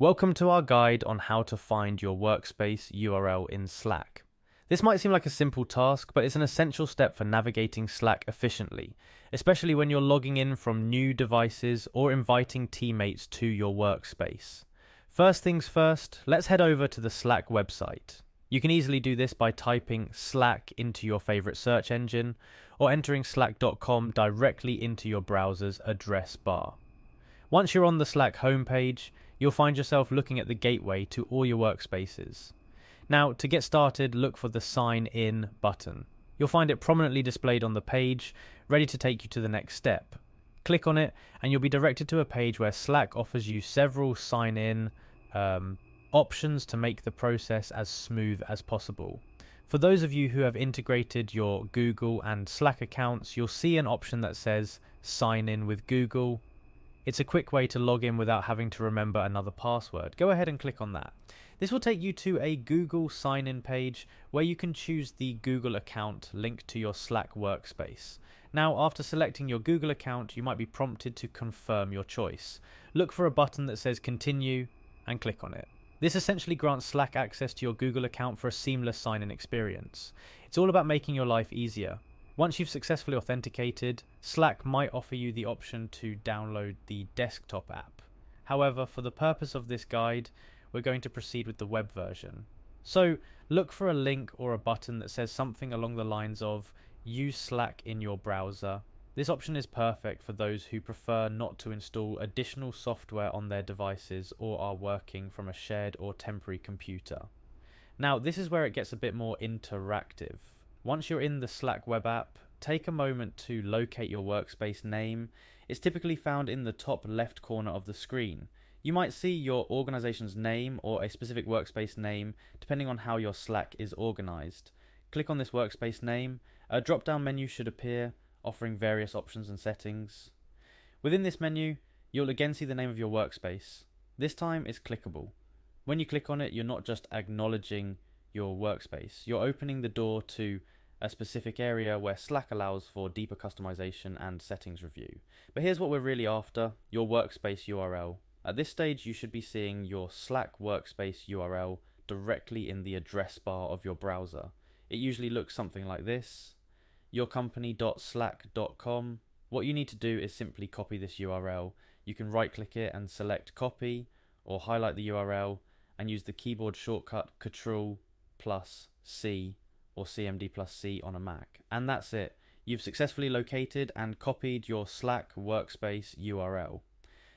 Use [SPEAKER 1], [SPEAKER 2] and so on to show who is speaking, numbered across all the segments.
[SPEAKER 1] Welcome to our guide on how to find your workspace URL in Slack. This might seem like a simple task, but it's an essential step for navigating Slack efficiently, especially when you're logging in from new devices or inviting teammates to your workspace. First things first, let's head over to the Slack website. You can easily do this by typing Slack into your favorite search engine or entering slack.com directly into your browser's address bar. Once you're on the Slack homepage, you'll find yourself looking at the gateway to all your workspaces. Now, to get started, look for the Sign In button. You'll find it prominently displayed on the page, ready to take you to the next step. Click on it, and you'll be directed to a page where Slack offers you several sign-in options to make the process as smooth as possible. For those of you who have integrated your Google and Slack accounts, you'll see an option that says Sign In with Google. It's a quick way to log in without having to remember another password. Go ahead and click on that. This will take you to a Google sign-in page where you can choose the Google account linked to your Slack workspace. Now, after selecting your Google account, you might be prompted to confirm your choice. Look for a button that says Continue and click on it. This essentially grants Slack access to your Google account for a seamless sign-in experience. It's all about making your life easier. Once you've successfully authenticated, Slack might offer you the option to download the desktop app. However, for the purpose of this guide, we're going to proceed with the web version. So look for a link or a button that says something along the lines of Use Slack in your browser. This option is perfect for those who prefer not to install additional software on their devices or are working from a shared or temporary computer. Now, this is where it gets a bit more interactive. Once you're in the Slack web app, take a moment to locate your workspace name. It's typically found in the top left corner of the screen. You might see your organization's name or a specific workspace name depending on how your Slack is organized. Click on this workspace name. A drop-down menu should appear, offering various options and settings. Within this menu, you'll again see the name of your workspace. This time it's clickable. When you click on it, you're not just acknowledging your workspace. You're opening the door to a specific area where Slack allows for deeper customization and settings review. But here's what we're really after, your workspace URL. At this stage, you should be seeing your Slack workspace URL directly in the address bar of your browser. It usually looks something like this, yourcompany.slack.com. What you need to do is simply copy this URL. You can right-click it and select copy, or highlight the URL and use the keyboard shortcut Ctrl+C or CMD+C on a Mac. And that's it. You've successfully located and copied your Slack workspace URL.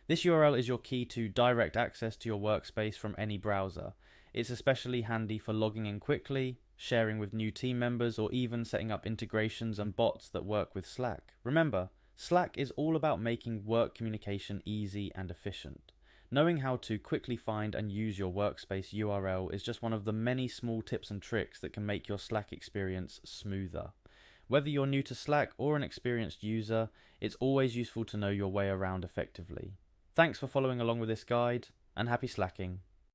[SPEAKER 1] This URL is your key to direct access to your workspace from any browser. It's especially handy for logging in quickly, sharing with new team members, or even setting up integrations and bots that work with Slack. Remember, Slack is all about making work communication easy and efficient. Knowing how to quickly find and use your workspace URL is just one of the many small tips and tricks that can make your Slack experience smoother. Whether you're new to Slack or an experienced user, it's always useful to know your way around effectively. Thanks for following along with this guide, and happy slacking.